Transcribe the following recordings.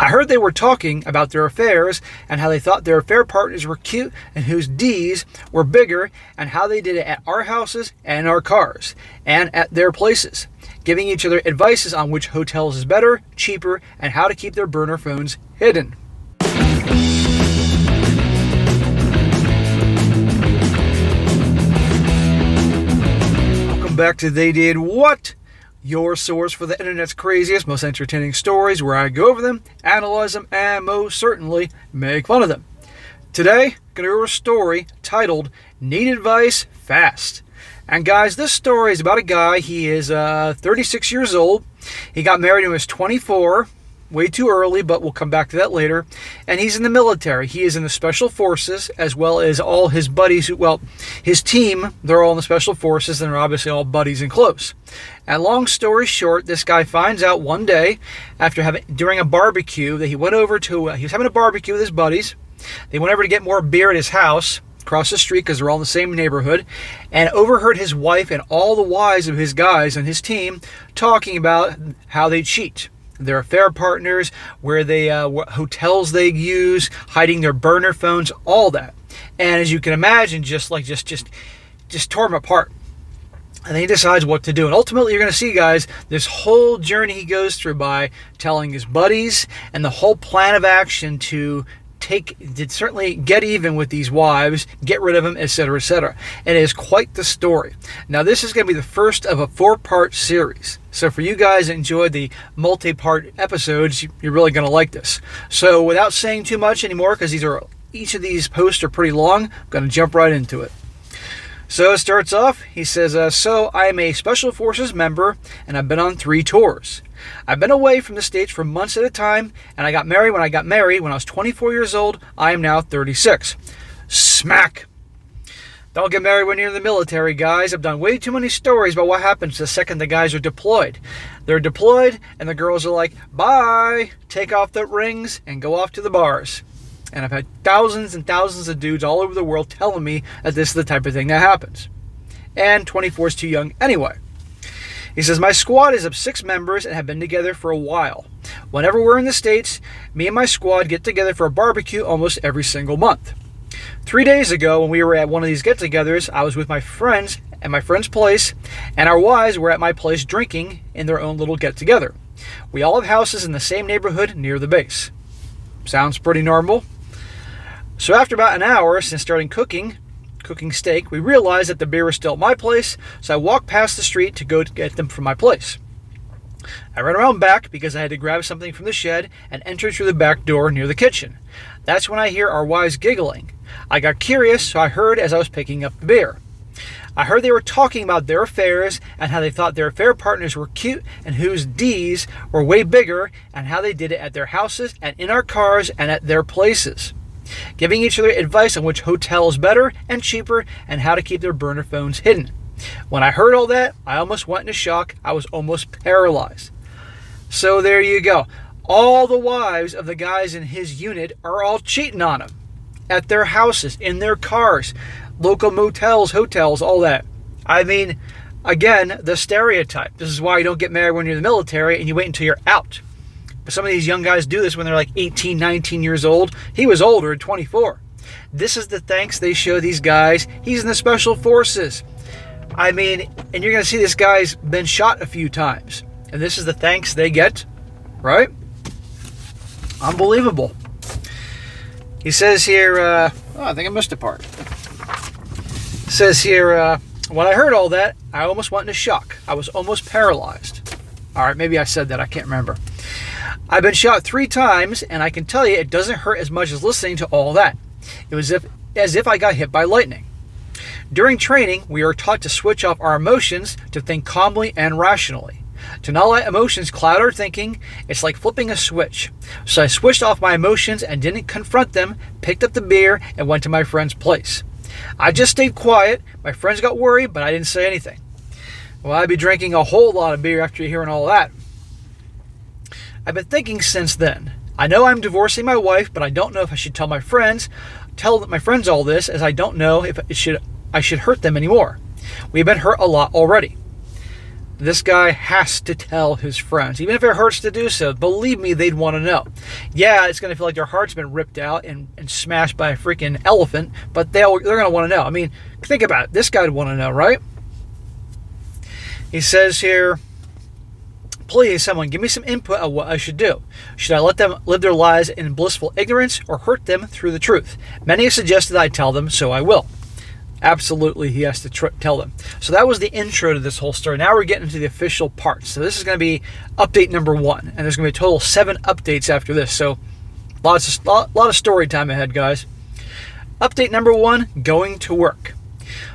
I heard they were talking about their affairs and how they thought their affair partners were cute and whose D's were bigger and how they did it at our houses and our cars and at their places, giving each other advices on which hotels is better, cheaper, and how to keep their burner phones hidden. Welcome back to They Did What? Your source for the internet's craziest, most entertaining stories, where I go over them, analyze them, and most certainly make fun of them. Today, I'm going to go over a story titled Need Advice Fast. And guys, this story is about a guy. He is 36 years old. He got married when he was 24. Way too early, but we'll come back to that later. And he's in the military. He is in the Special Forces, as well as all his buddies. His team, they're all in the Special Forces, and they're obviously all buddies and close. And long story short, this guy finds out one day, during a barbecue, that he was having a barbecue with his buddies. They went over to get more beer at his house, across the street, because they're all in the same neighborhood, and overheard his wife and all the wives of his guys and his team talking about how they cheat. Their affair partners, what hotels they use, hiding their burner phones, all that. And as you can imagine, just tore him apart. And then he decides what to do. And ultimately, you're going to see, guys, this whole journey he goes through by telling his buddies and the whole plan of action to certainly get even with these wives, get rid of them, etc., etc. And it is quite the story. Now, this is going to be the first of a 4-part series. So for you guys that enjoyed the multi-part episodes, you're really going to like this. So without saying too much anymore, because each of these posts are pretty long, I'm going to jump right into it. So it starts off, he says, so I am a Special Forces member, and I've been on 3 tours. I've been away from the States for months at a time, and I got married when I was 24 years old. I am now 36. Smack! Don't get married when you're in the military, guys. I've done way too many stories about what happens the second the guys are deployed. They're deployed, and the girls are like, bye, take off the rings, and go off to the bars. And I've had thousands and thousands of dudes all over the world telling me that this is the type of thing that happens. And 24 is too young anyway. He says, my squad is of 6 members and have been together for a while. Whenever we're in the States, me and my squad get together for a barbecue almost every single month. 3 days ago, when we were at one of these get-togethers, I was with my friends at my friend's place, and our wives were at my place drinking in their own little get-together. We all have houses in the same neighborhood near the base. Sounds pretty normal. So after about an hour since starting cooking steak, we realized that the beer was still at my place, so I walked past the street to go to get them from my place. I ran around back because I had to grab something from the shed and entered through the back door near the kitchen. That's when I hear our wives giggling. I got curious, so I heard as I was picking up the beer. I heard they were talking about their affairs and how they thought their affair partners were cute and whose D's were way bigger, and how they did it at their houses and in our cars and at their places, giving each other advice on which hotel is better and cheaper and how to keep their burner phones hidden. When I heard all that, I almost went into shock. I was almost paralyzed. So there you go. All the wives of the guys in his unit are all cheating on him at their houses, in their cars, local motels, hotels, all that. I mean, again, the stereotype. This is why you don't get married when you're in the military and you wait until you're out. But some of these young guys do this when they're like 18, 19 years old. He was older at 24. This is the thanks they show these guys. He's in the Special Forces. I mean, and you're going to see this guy's been shot a few times. And this is the thanks they get, right? Unbelievable. He says here, I think I missed a part. It says here, when I heard all that, I almost went into shock. I was almost paralyzed. All right, maybe I said that. I can't remember. I've been shot 3 times, and I can tell you it doesn't hurt as much as listening to all that. It was as if I got hit by lightning. During training, we are taught to switch off our emotions to think calmly and rationally. To not let emotions cloud our thinking, it's like flipping a switch. So I switched off my emotions and didn't confront them, picked up the beer, and went to my friend's place. I just stayed quiet. My friends got worried, but I didn't say anything. Well, I'd be drinking a whole lot of beer after hearing all that. I've been thinking since then. I know I'm divorcing my wife, but I don't know if I should tell my friends all this, as I don't know if I should hurt them anymore. We've been hurt a lot already. This guy has to tell his friends. Even if it hurts to do so, believe me, they'd want to know. Yeah, it's going to feel like their heart's been ripped out and smashed by a freaking elephant, but they're going to want to know. I mean, think about it. This guy would want to know, right? He says here, please, someone give me some input on what I should do. Should I let them live their lives in blissful ignorance or hurt them through the truth? Many have suggested I tell them, so I will. Absolutely, he has to tell them. So that was the intro to this whole story. Now we're getting into the official part. So this is going to be update number 1. And there's going to be a total of 7 updates after this. So a lot of story time ahead, guys. Update number 1, going to work.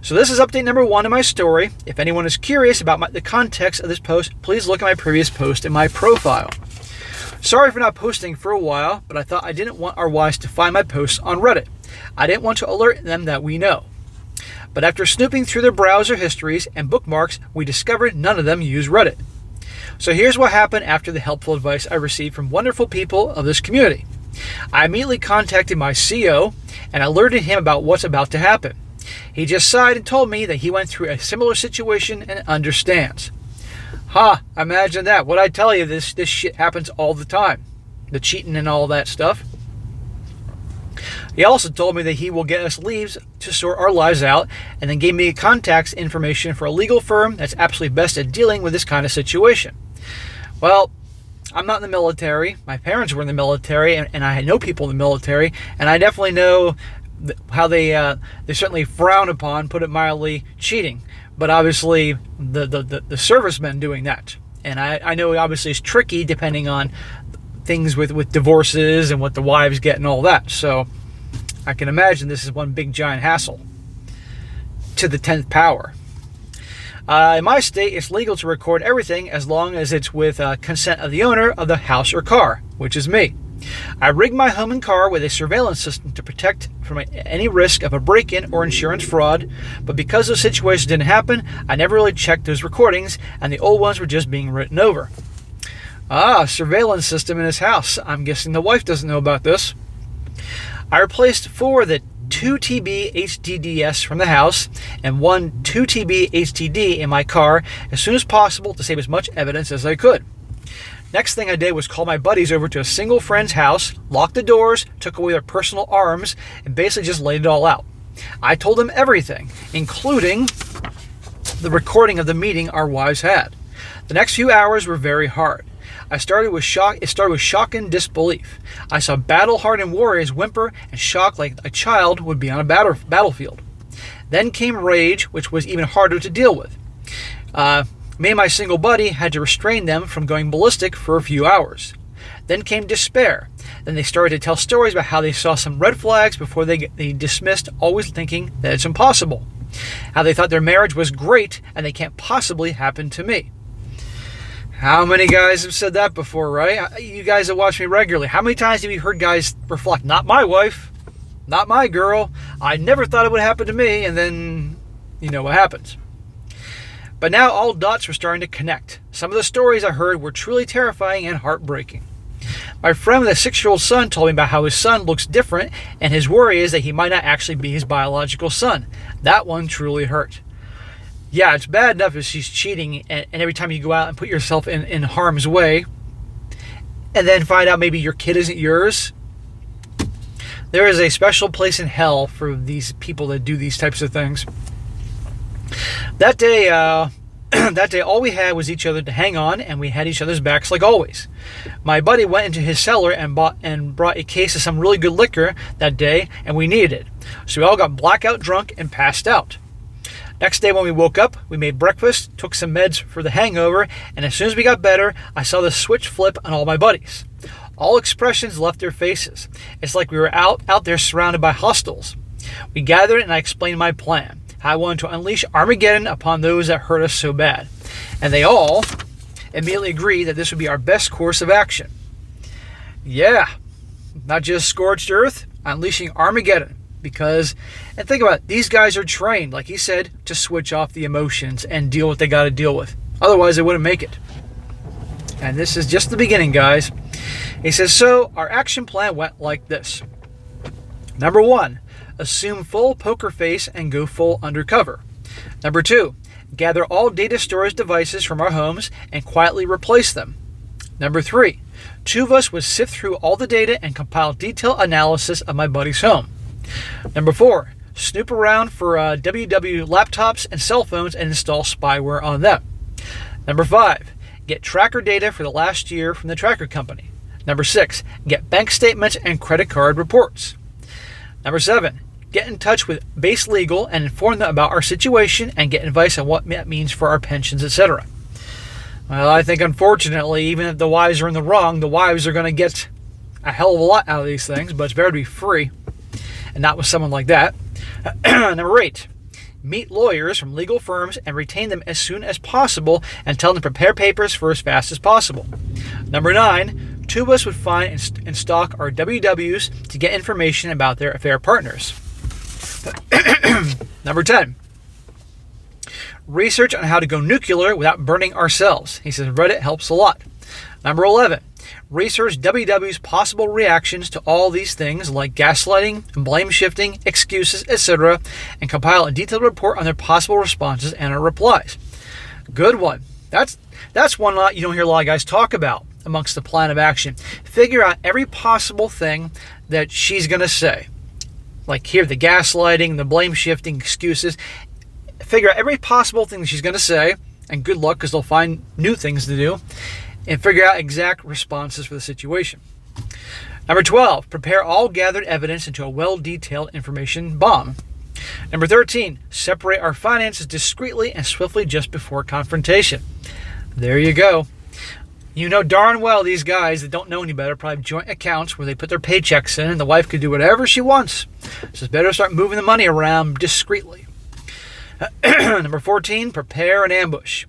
So this is update number 1 in my story. If anyone is curious about the context of this post, please look at my previous post in my profile. Sorry for not posting for a while, but I thought I didn't want our wives to find my posts on Reddit. I didn't want to alert them that we know. But after snooping through their browser histories and bookmarks, we discovered none of them use Reddit. So here's what happened after the helpful advice I received from wonderful people of this community. I immediately contacted my CO and alerted him about what's about to happen. He just sighed and told me that he went through a similar situation and understands. Imagine that. What I tell you, this shit happens all the time. The cheating and all that stuff. He also told me that he will get us leaves to sort our lives out, and then gave me contact information for a legal firm that's absolutely best at dealing with this kind of situation. Well, I'm not in the military. My parents were in the military, and I know people in the military, and I definitely know how they certainly frown upon, put it mildly, cheating. But obviously, the servicemen doing that. And I know obviously it's tricky depending on things with divorces and what the wives get and all that. So I can imagine this is one big giant hassle to the 10th power. In my state, it's legal to record everything as long as it's with consent of the owner of the house or car, which is me. I rigged my home and car with a surveillance system to protect from any risk of a break-in or insurance fraud, but because those situations didn't happen, I never really checked those recordings, and the old ones were just being written over. Surveillance system in his house. I'm guessing the wife doesn't know about this. I replaced 4 of the 2 TB HDDs from the house and 1 2 TB HDD in my car as soon as possible to save as much evidence as I could. Next thing I did was call my buddies over to a single friend's house, locked the doors, took away their personal arms, and basically just laid it all out. I told them everything, including the recording of the meeting our wives had. The next few hours were very hard. It started with shock and disbelief. I saw battle-hardened warriors whimper and shock like a child would be on a battlefield. Then came rage, which was even harder to deal with. Me and my single buddy had to restrain them from going ballistic for a few hours. Then came despair. Then they started to tell stories about how they saw some red flags before they dismissed, always thinking that it's impossible. How they thought their marriage was great and they can't possibly happen to me. How many guys have said that before, right? You guys that watch me regularly, how many times have you heard guys reflect, not my wife, not my girl, I never thought it would happen to me, and then you know what happens. But now all dots were starting to connect. Some of the stories I heard were truly terrifying and heartbreaking. My friend with a 6-year-old son told me about how his son looks different, and his worry is that he might not actually be his biological son. That one truly hurt. Yeah, it's bad enough if she's cheating, and every time you go out and put yourself in harm's way, and then find out maybe your kid isn't yours. There is a special place in hell for these people that do these types of things. That day, all we had was each other to hang on, and we had each other's backs like always. My buddy went into his cellar and brought a case of some really good liquor that day, and we needed it. So we all got blackout drunk and passed out. Next day when we woke up, we made breakfast, took some meds for the hangover, and as soon as we got better, I saw the switch flip on all my buddies. All expressions left their faces. It's like we were out there surrounded by hostiles. We gathered and I explained my plan. How I wanted to unleash Armageddon upon those that hurt us so bad. And they all immediately agreed that this would be our best course of action. Yeah, not just scorched earth, unleashing Armageddon. And think about it, these guys are trained, like he said, to switch off the emotions and deal what they got to deal with. Otherwise, they wouldn't make it. And this is just the beginning, guys. He says, so our action plan went like this. Number 1, assume full poker face and go full undercover. Number 2, gather all data storage devices from our homes and quietly replace them. Number 3, 2 of us would sift through all the data and compile detailed analysis of my buddy's home. Number 4, snoop around for WW laptops and cell phones and install spyware on them. Number 5, get tracker data for the last year from the tracker company. Number 6, get bank statements and credit card reports. Number 7, get in touch with Base Legal and inform them about our situation and get advice on what that means for our pensions, etc. Well, I think unfortunately, even if the wives are in the wrong, the wives are going to get a hell of a lot out of these things, but it's better to be free and not with someone like that. Number 8, meet lawyers from legal firms and retain them as soon as possible and tell them to prepare papers for as fast as possible. Number 9, 2 of us would find and stalk our WWs to get information about their affair partners. Number 10, research on how to go nuclear without burning ourselves. He says Reddit helps a lot. Number 11, research WW's possible reactions to all these things like gaslighting, blame shifting, excuses, etc., and compile a detailed report on their possible responses and our replies. Good one. That's one you don't hear a lot of guys talk about amongst the plan of action. Figure out every possible thing that she's going to say. Like here, the gaslighting, the blame shifting, excuses. Figure out every possible thing that she's going to say, and good luck because they'll find new things to do, and figure out exact responses for the situation. Number 12, prepare all gathered evidence into a well-detailed information bomb. Number 13, separate our finances discreetly and swiftly just before confrontation. There you go. You know darn well these guys that don't know any better probably have joint accounts where they put their paychecks in and the wife could do whatever she wants. So it's better to start moving the money around discreetly. Number 14, prepare an ambush.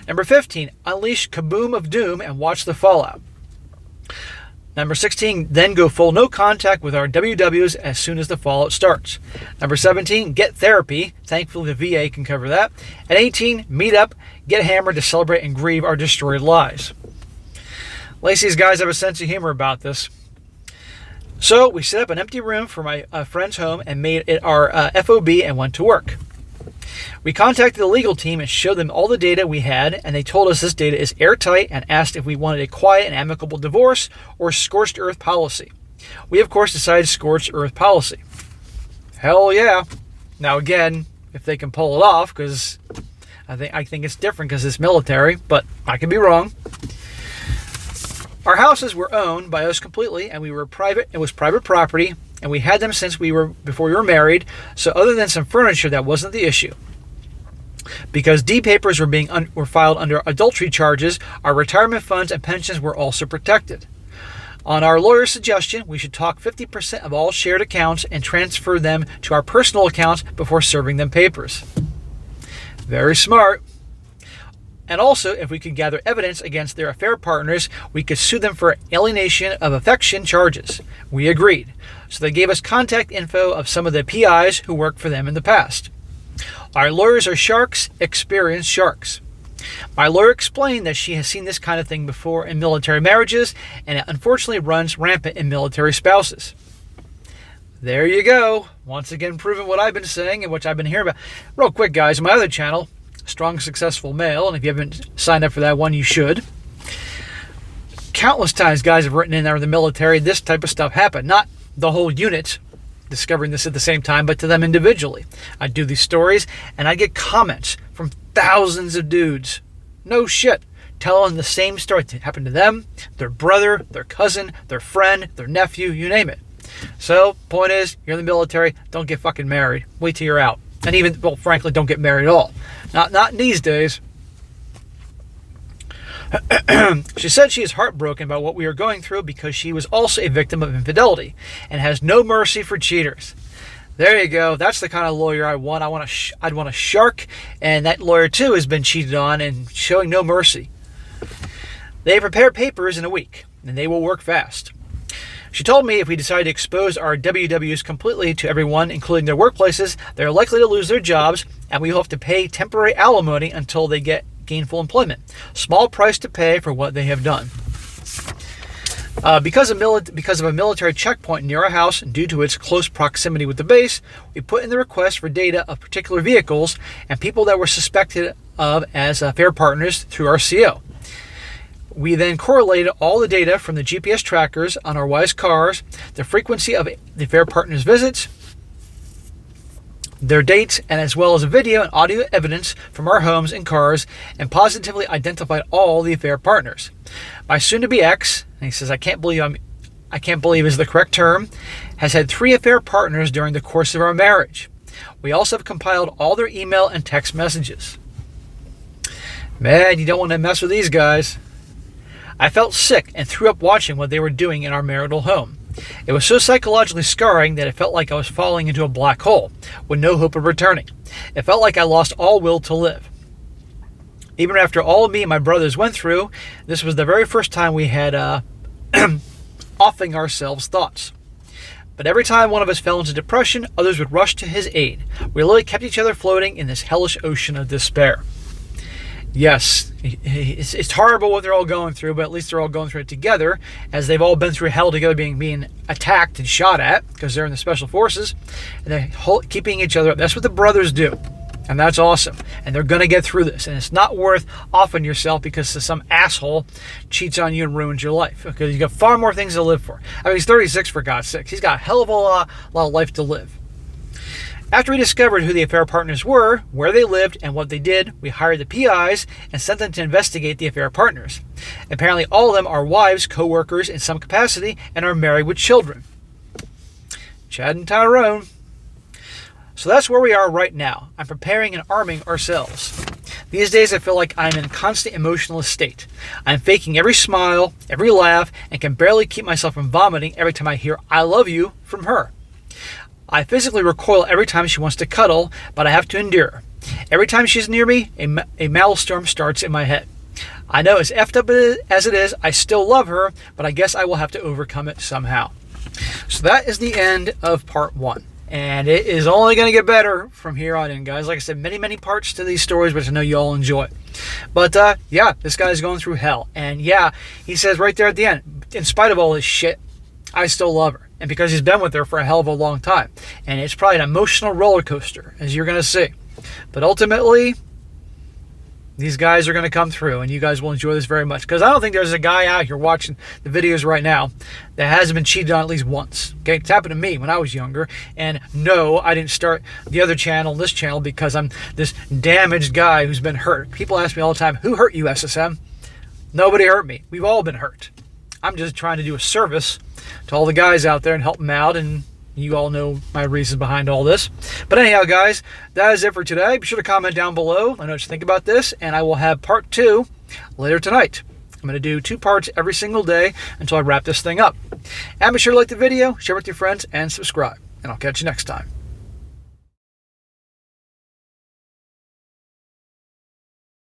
Number 15, unleash kaboom of doom and watch the fallout. Number 16, then go full no contact with our WWs as soon as the fallout starts. Number 17, get therapy. Thankfully the VA can cover that. And 18, meet up, get hammered to celebrate and grieve our destroyed lives. Lacey's guys have a sense of humor about this. So we set up an empty room for my friend's home and made it our FOB and went to work. We contacted the legal team and showed them all the data we had, and they told us this data is airtight and asked if we wanted a quiet and amicable divorce or scorched earth policy. We, of course, decided scorched earth policy. Hell yeah. Now, again, if they can pull it off, because I think it's different because it's military, but I could be wrong. Our houses were owned by us completely, and we were private. It was private property, and we had them since before we were married. So, other than some furniture, that wasn't the issue. Because D papers were filed under adultery charges, our retirement funds and pensions were also protected. On our lawyer's suggestion, we should talk 50% of all shared accounts and transfer them to our personal accounts before serving them papers. Very smart. And also, if we could gather evidence against their affair partners, we could sue them for alienation of affection charges. We agreed. So they gave us contact info of some of the PIs who worked for them in the past. Our lawyers are sharks, experienced sharks. My lawyer explained that she has seen this kind of thing before in military marriages, and it unfortunately runs rampant in military spouses. There you go. Once again, proving what I've been saying and what I've been hearing about. Real quick, guys, my other channel, Strong Successful Male, and if you haven't signed up for that one, you should. Countless times guys have written in there in the military, this type of stuff happened. Not the whole unit discovering this at the same time, but to them individually. I do these stories, and I get comments from thousands of dudes. No shit. Telling the same story. It happened to them, their brother, their cousin, their friend, their nephew, you name it. So, point is, you're in the military, don't get fucking married. Wait till you're out. And even, well, frankly, don't get married at all. Not in these days. She said she is heartbroken about what we are going through because she was also a victim of infidelity and has no mercy for cheaters. There you go. That's the kind of lawyer I want. I'd want a shark, and that lawyer too has been cheated on and showing no mercy. They prepare papers in a week, and they will work fast. She told me if we decide to expose our WWs completely to everyone, including their workplaces, they're likely to lose their jobs, and we will have to pay temporary alimony until they get gainful employment. Small price to pay for what they have done. Because of a military checkpoint near our house, and due to its close proximity with the base, we put in the request for data of particular vehicles and people that were suspected of as affair partners through our CO. We then correlated all the data from the GPS trackers on our wife's cars, the frequency of the affair partners' visits, their dates, and as well as video and audio evidence from our homes and cars, and positively identified all the affair partners. My soon-to-be ex, and he says, I can't believe is the correct term, has had 3 affair partners during the course of our marriage. We also have compiled all their email and text messages. Man, you don't want to mess with these guys. I felt sick and threw up watching what they were doing in our marital home. It was so psychologically scarring that it felt like I was falling into a black hole with no hope of returning. It felt like I lost all will to live. Even after all of me and my brothers went through, this was the very first time we had offing ourselves thoughts. But every time one of us fell into depression, others would rush to his aid. We literally kept each other floating in this hellish ocean of despair. Yes, it's horrible what they're all going through, but at least they're all going through it together, as they've all been through hell together, being attacked and shot at, because they're in the special forces, and they're keeping each other up. That's what the brothers do, and that's awesome. And they're going to get through this, and it's not worth offing yourself because some asshole cheats on you and ruins your life, because you got far more things to live for. I mean, he's 36, for God's sake. He's got a hell of a lot of life to live. After we discovered who the affair partners were, where they lived, and what they did, we hired the PIs and sent them to investigate the affair partners. Apparently all of them are wives, co-workers in some capacity, and are married with children. Chad and Tyrone. So that's where we are right now. I'm preparing and arming ourselves. These days I feel like I'm in a constant emotional state. I'm faking every smile, every laugh, and can barely keep myself from vomiting every time I hear "I love you" from her. I physically recoil every time she wants to cuddle, but I have to endure. Every time she's near me, a maelstrom starts in my head. I know as effed up as it is, I still love her, but I guess I will have to overcome it somehow. So that is the end of part 1. And it is only going to get better from here on in, guys. Like I said, many you to these stories, which I know you all enjoy. But, yeah, this guy's going through hell. And, yeah, he says right there at the end, in spite of all this shit, I still love her. And because he's been with her for a hell of a long time. And it's probably an emotional roller coaster, as you're going to see. But ultimately, these guys are going to come through, and you guys will enjoy this very much. Because I don't think there's a guy out here watching the videos right now that hasn't been cheated on at least once. Okay, it's happened to me when I was younger. And no, I didn't start the other channel, this channel, because I'm this damaged guy who's been hurt. People ask me all the time, who hurt you, SSM? Nobody hurt me. We've all been hurt. I'm just trying to do a service to all the guys out there and help them out, and you all know my reasons behind all this. But anyhow, guys, that is it for today. Be sure to comment down below. I know what you think about this, and I will have part 2 later tonight. I'm going to do 2 parts every single day until I wrap this thing up. And be sure to like the video, share with your friends, and subscribe. And I'll catch you next time.